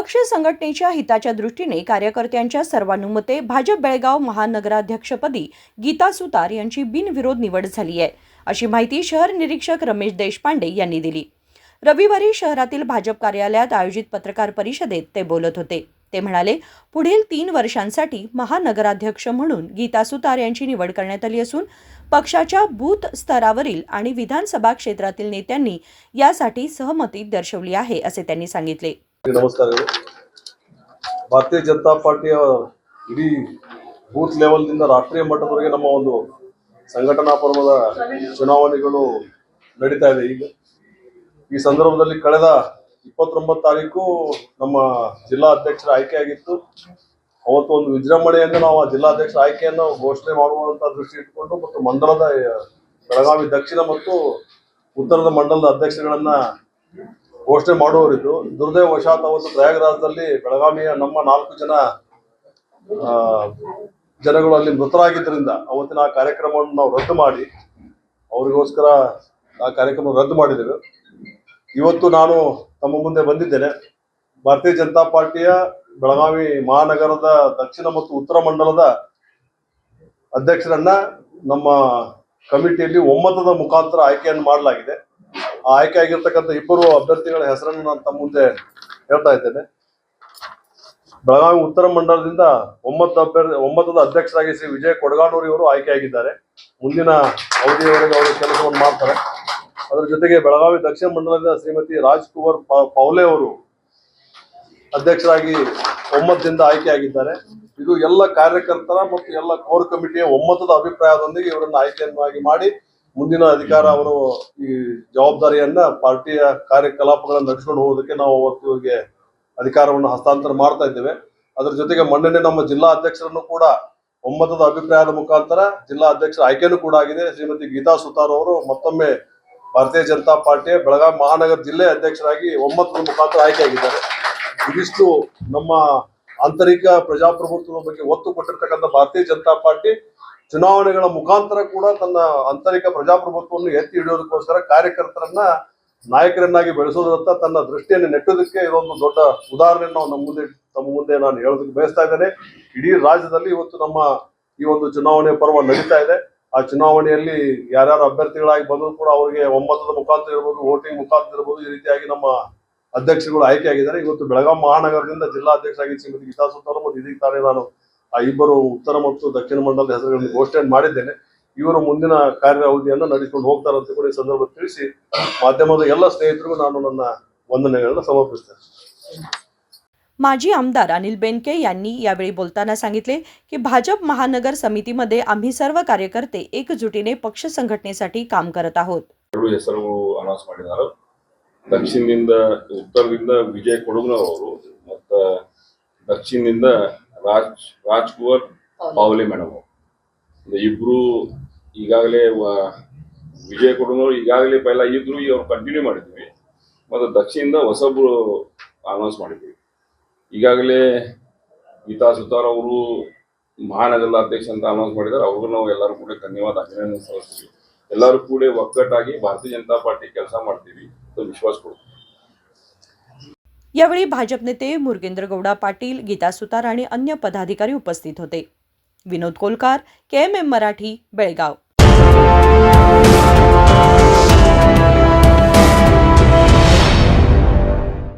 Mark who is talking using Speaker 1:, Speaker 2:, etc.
Speaker 1: पक्ष संघटनेच्या हिताच्या दृष्टीने कार्यकर्त्यांच्या सर्वानुमते भाजप बेळगाव महानगराध्यक्षपदी गीता सुतार यांची बिनविरोध निवड झाली आहे, अशी माहिती शहर निरीक्षक रमेश देशपांडे यांनी दिली। रविवारी शहरातील भाजप कार्यालयात आयोजित पत्रकार परिषदेत ते बोलत होते। ते म्हणाले, पुढील 3 वर्षांसाठी महानगराध्यक्ष म्हणून गीता सुतार यांची निवड करण्यात आली असून पक्षाच्या बूथ स्तरावरील आणि विधानसभा क्षेत्रातील नेत्यांनी यासाठी सहमती दर्शवली आहे, असे त्यांनी सांगितले।
Speaker 2: नमस्कार। ಭಾರತೀಯ ಜನತಾ ಪಾರ್ಟಿಯ ಇಡೀ ಬೂತ್ ಲೆವೆಲ್ನಿಂದ ರಾಷ್ಟ್ರೀಯ ಮಟ್ಟದವರೆಗೆ ನಮ್ಮ ಒಂದು ಸಂಘಟನಾ ಪರ್ವದ ಚುನಾವಣೆಗಳು ನಡೀತಾ ಇದೆ। ಈಗ ಈ ಸಂದರ್ಭದಲ್ಲಿ ಕಳೆದ 29 ತಾರೀಕು ನಮ್ಮ ಜಿಲ್ಲಾ ಅಧ್ಯಕ್ಷರ ಆಯ್ಕೆಯಾಗಿತ್ತು। ಅವತ್ತು ಒಂದು ವಿಜೃಂಭಣೆಯಿಂದ ನಾವು ಆ ಜಿಲ್ಲಾಧ್ಯಕ್ಷರ ಆಯ್ಕೆಯನ್ನು ಘೋಷಣೆ ಮಾಡುವಂತ ದೃಷ್ಟಿ ಇಟ್ಟುಕೊಂಡು ಮತ್ತು ಮಂಡಲದ ಬೆಳಗಾವಿ ದಕ್ಷಿಣ ಮತ್ತು ಉತ್ತರದ ಮಂಡಲದ ಅಧ್ಯಕ್ಷರುಗಳನ್ನ ಘೋಷಣೆ ಮಾಡುವವರಿದ್ದು, ದುರ್ದೈವಶಾತ್ ಅವತ್ತು ಪ್ರಯಾಗರಾಜದಲ್ಲಿ ಬೆಳಗಾವಿಯ ನಮ್ಮ 4 ಜನಗಳು ಅಲ್ಲಿ ಮೃತರಾಗಿದ್ದರಿಂದ ಅವತ್ತಿನ ಆ ಕಾರ್ಯಕ್ರಮವನ್ನು ನಾವು ರದ್ದು ಮಾಡಿ ಅವರಿಗೋಸ್ಕರ ಆ ಕಾರ್ಯಕ್ರಮ ರದ್ದು ಮಾಡಿದ್ದೇವೆ। ಇವತ್ತು ನಾನು ತಮ್ಮ ಮುಂದೆ ಬಂದಿದ್ದೇನೆ। ಭಾರತೀಯ ಜನತಾ ಪಾರ್ಟಿಯ ಬೆಳಗಾವಿ ಮಹಾನಗರದ ದಕ್ಷಿಣ ಮತ್ತು ಉತ್ತರ ಮಂಡಲದ ಅಧ್ಯಕ್ಷರನ್ನ ನಮ್ಮ ಕಮಿಟಿಯಲ್ಲಿ ಒಮ್ಮತದ ಮುಖಾಂತರ ಆಯ್ಕೆಯನ್ನು ಮಾಡಲಾಗಿದೆ। ಆ ಆಯ್ಕೆ ಆಗಿರ್ತಕ್ಕಂಥ 2 ಅಭ್ಯರ್ಥಿಗಳ ಹೆಸರನ್ನು ನಾನು ತಮ್ಮ ಮುಂದೆ ಹೇಳ್ತಾ ಇದ್ದೇನೆ। ಬೆಳಗಾವಿ ಉತ್ತರ ಮಂಡಲದಿಂದ ಒಮ್ಮತದ ಅಧ್ಯಕ್ಷರಾಗಿ ಶ್ರೀ ವಿಜಯ ಕೊಡಗಾನೂರಿ ಅವರು ಆಯ್ಕೆಯಾಗಿದ್ದಾರೆ। ಮುಂದಿನ ಅವಧಿಯವರೆಗೆ ಅವರು ಕೆಲಸವನ್ನು ಮಾಡ್ತಾರೆ। ಅದರ ಜೊತೆಗೆ ಬೆಳಗಾವಿ ದಕ್ಷಿಣ ಮಂಡಲದಿಂದ ಶ್ರೀಮತಿ ರಾಜ್ಕುಮಾರ್ ಪೌಲೆ ಅವರು ಅಧ್ಯಕ್ಷರಾಗಿ ಒಮ್ಮತದಿಂದ ಆಯ್ಕೆಯಾಗಿದ್ದಾರೆ। ಇದು ಎಲ್ಲ ಕಾರ್ಯಕರ್ತರ ಮತ್ತು ಎಲ್ಲ ಕೋರ್ ಕಮಿಟಿಯ ಒಮ್ಮತದ ಅಭಿಪ್ರಾಯದೊಂದಿಗೆ ಇವರನ್ನು ಆಯ್ಕೆಯನ್ನಾಗಿ ಮಾಡಿ ಮುಂದಿನ ಅಧಿಕಾರ ಅವರು ಈ ಜವಾಬ್ದಾರಿಯನ್ನ ಪಾರ್ಟಿಯ ಕಾರ್ಯಕಲಾಪಗಳನ್ನು ನಡೆಸಿಕೊಂಡು ಹೋಗೋದಕ್ಕೆ ನಾವು ಇವರಿಗೆ ಅಧಿಕಾರವನ್ನು ಹಸ್ತಾಂತರ ಮಾಡ್ತಾ ಇದ್ದೇವೆ। ಅದರ ಜೊತೆಗೆ ಮೊನ್ನೆ ನಮ್ಮ ಜಿಲ್ಲಾ ಅಧ್ಯಕ್ಷರನ್ನು ಕೂಡ ಒಮ್ಮತದ ಅಭಿಪ್ರಾಯದ ಮುಖಾಂತರ ಜಿಲ್ಲಾ ಅಧ್ಯಕ್ಷರ ಆಯ್ಕೆನೂ ಕೂಡ ಆಗಿದೆ। ಶ್ರೀಮತಿ ಗೀತಾ ಸುತಾರ್ ಅವರು ಮತ್ತೊಮ್ಮೆ ಭಾರತೀಯ ಜನತಾ ಪಾರ್ಟಿಯ ಬೆಳಗಾವಿ ಮಹಾನಗರ ಜಿಲ್ಲೆ ಅಧ್ಯಕ್ಷರಾಗಿ ಒಮ್ಮತದ ಮುಖಾಂತರ ಆಯ್ಕೆಯಾಗಿದ್ದಾರೆ। ಇದಿಷ್ಟು ನಮ್ಮ ಆಂತರಿಕ ಪ್ರಜಾಪ್ರಭುತ್ವದ ಬಗ್ಗೆ ಒತ್ತು ಕೊಟ್ಟಿರ್ತಕ್ಕಂಥ ಭಾರತೀಯ ಜನತಾ ಪಾರ್ಟಿ ಚುನಾವಣೆಗಳ ಮುಖಾಂತರ ಕೂಡ ತನ್ನ ಆಂತರಿಕ ಪ್ರಜಾಪ್ರಭುತ್ವವನ್ನು ಎತ್ತಿ ಹಿಡಿಯೋದಕ್ಕೋಸ್ಕರ ಕಾರ್ಯಕರ್ತರನ್ನ ನಾಯಕರನ್ನಾಗಿ ಬೆಳೆಸೋದತ್ತ ತನ್ನ ದೃಷ್ಟಿಯನ್ನು ನೆಟ್ಟೋದಕ್ಕೆ ಇದೊಂದು ದೊಡ್ಡ ಉದಾಹರಣೆಯನ್ನು ನಾವು ತಮ್ಮ ಮುಂದೆ ನಾನು ಹೇಳೋದಕ್ಕೆ ಬಯಸ್ತಾ ಇದ್ದೇನೆ। ಇಡೀ ರಾಜ್ಯದಲ್ಲಿ ಇವತ್ತು ನಮ್ಮ ಈ ಒಂದು ಚುನಾವಣೆ ಪರ್ವ ನಡೀತಾ ಇದೆ। ಆ ಚುನಾವಣೆಯಲ್ಲಿ ಯಾರ್ಯಾರು ಅಭ್ಯರ್ಥಿಗಳಾಗಿ ಬಂದರೂ ಕೂಡ ಅವರಿಗೆ ಒಮ್ಮತದ ಮುಖಾಂತರ ಇರ್ಬೋದು, ವೋಟಿಂಗ್ ಮುಖಾಂತರ ಇರ್ಬೋದು, ಈ ರೀತಿಯಾಗಿ ನಮ್ಮ ಅಧ್ಯಕ್ಷರುಗಳು ಆಯ್ಕೆಯಾಗಿದ್ದಾರೆ। ಇವತ್ತು ಬೆಳಗಾವಿ ಮಹಾನಗರದಿಂದ ಜಿಲ್ಲಾಧ್ಯಕ್ಷರಾಗಿ ಶ್ರೀಮತಿ ಗೀತಾ ಸುತಾರ್ ಮತ್ತು ಇದೀಗ ತಾನೇ ನಾನು ಆ 2 ಉತ್ತರ ಮತ್ತು ದಕ್ಷಿಣ ಮಂಡಲದ ಹೆಸರುಗಳನ್ನು ಘೋಷಣೆ ಮಾಡಿದ್ದೇನೆ। ಇವರು ಮುಂದಿನ ಕಾರ್ಯ ಅವಧಿಯನ್ನು ನಡೆಸಿಕೊಂಡು ಹೋಗ್ತಾರೆ ಅಂತ ಕೂಡ ಈ ಸಂದರ್ಭ ತಿಳಿಸಿ ಮಾಧ್ಯಮದ ಎಲ್ಲ ಸ್ನೇಹಿತರಿಗೂ ನಾನು ನನ್ನ ವಂದನೆಗಳನ್ನು ಸಮರ್ಪಿಸ್ತೇನೆ।
Speaker 1: माजी आमदार अनिल बेनके यांनी यावेळी बोलताना सांगितले की भाजप महानगर समितीमध्ये आम्ही सर्व कार्यकर्ते एकजुटीने पक्ष संघटनेसाठी काम करत आहोत।
Speaker 3: ಹೆಸರು ಅನೌನ್ಸ್ ಮಾಡಿದ್ದಾರೆ। ದಕ್ಷಿಣದಿಂದ ಉತ್ತರದಿಂದ ವಿಜಯ ಕೊಡಗನೂರ್ ಅವರು ಮತ್ತು ದಕ್ಷಿಣದಿಂದ ರಾಜ್ಕುಮಾರ್ ಪೌಲೆ ಮೇಡಮ್ ಅವರು ಇಬ್ರು ಈಗಾಗಲೇ ವಿಜಯ ಕೊಡಗನೂರ್ ಈಗಾಗಲೇ ಪೈಲ ಇದ್ರು, ಈಗ ಅವ್ರು ಕಂಟಿನ್ಯೂ ಮಾಡಿದ್ವಿ ಮತ್ತು ದಕ್ಷಿಣದಿಂದ ಹೊಸಬ್ರು ಅನೌನ್ಸ್ ಮಾಡಿದ್ವಿ। ಈಗಾಗಲೇ ಗೀತಾ ಸುತಾರ್ ಅವರು ಮಹಾನಗರದ ಅಧ್ಯಕ್ಷ ಅಂತ ಅನೌನ್ಸ್ ಮಾಡಿದ್ದಾರೆ। ಅವ್ರಿಗೂ ನಾವು ಎಲ್ಲರೂ ಕೂಡ ಧನ್ಯವಾದ ಅಭಿನಂದನೆ ಸಲ್ಲಿಸ್ತೀವಿ। ಎಲ್ಲರೂ ಕೂಡ ಒಗ್ಗಟ್ಟಾಗಿ ಭಾರतीय जनता पार्टी ಕೆಲಸ ಮಾಡ್ತೀವಿ ಅಂತ ವಿಶ್ವಾಸ ಕೊಡ್ತೀವಿ।
Speaker 1: यावेळी भाजप नेते मुरगेंद्र गौडा पाटील, गीता सुतार आणि अन्य पदाधिकारी उपस्थित होते। विनोद कोलकार, KMM मराठी, बेळगाव।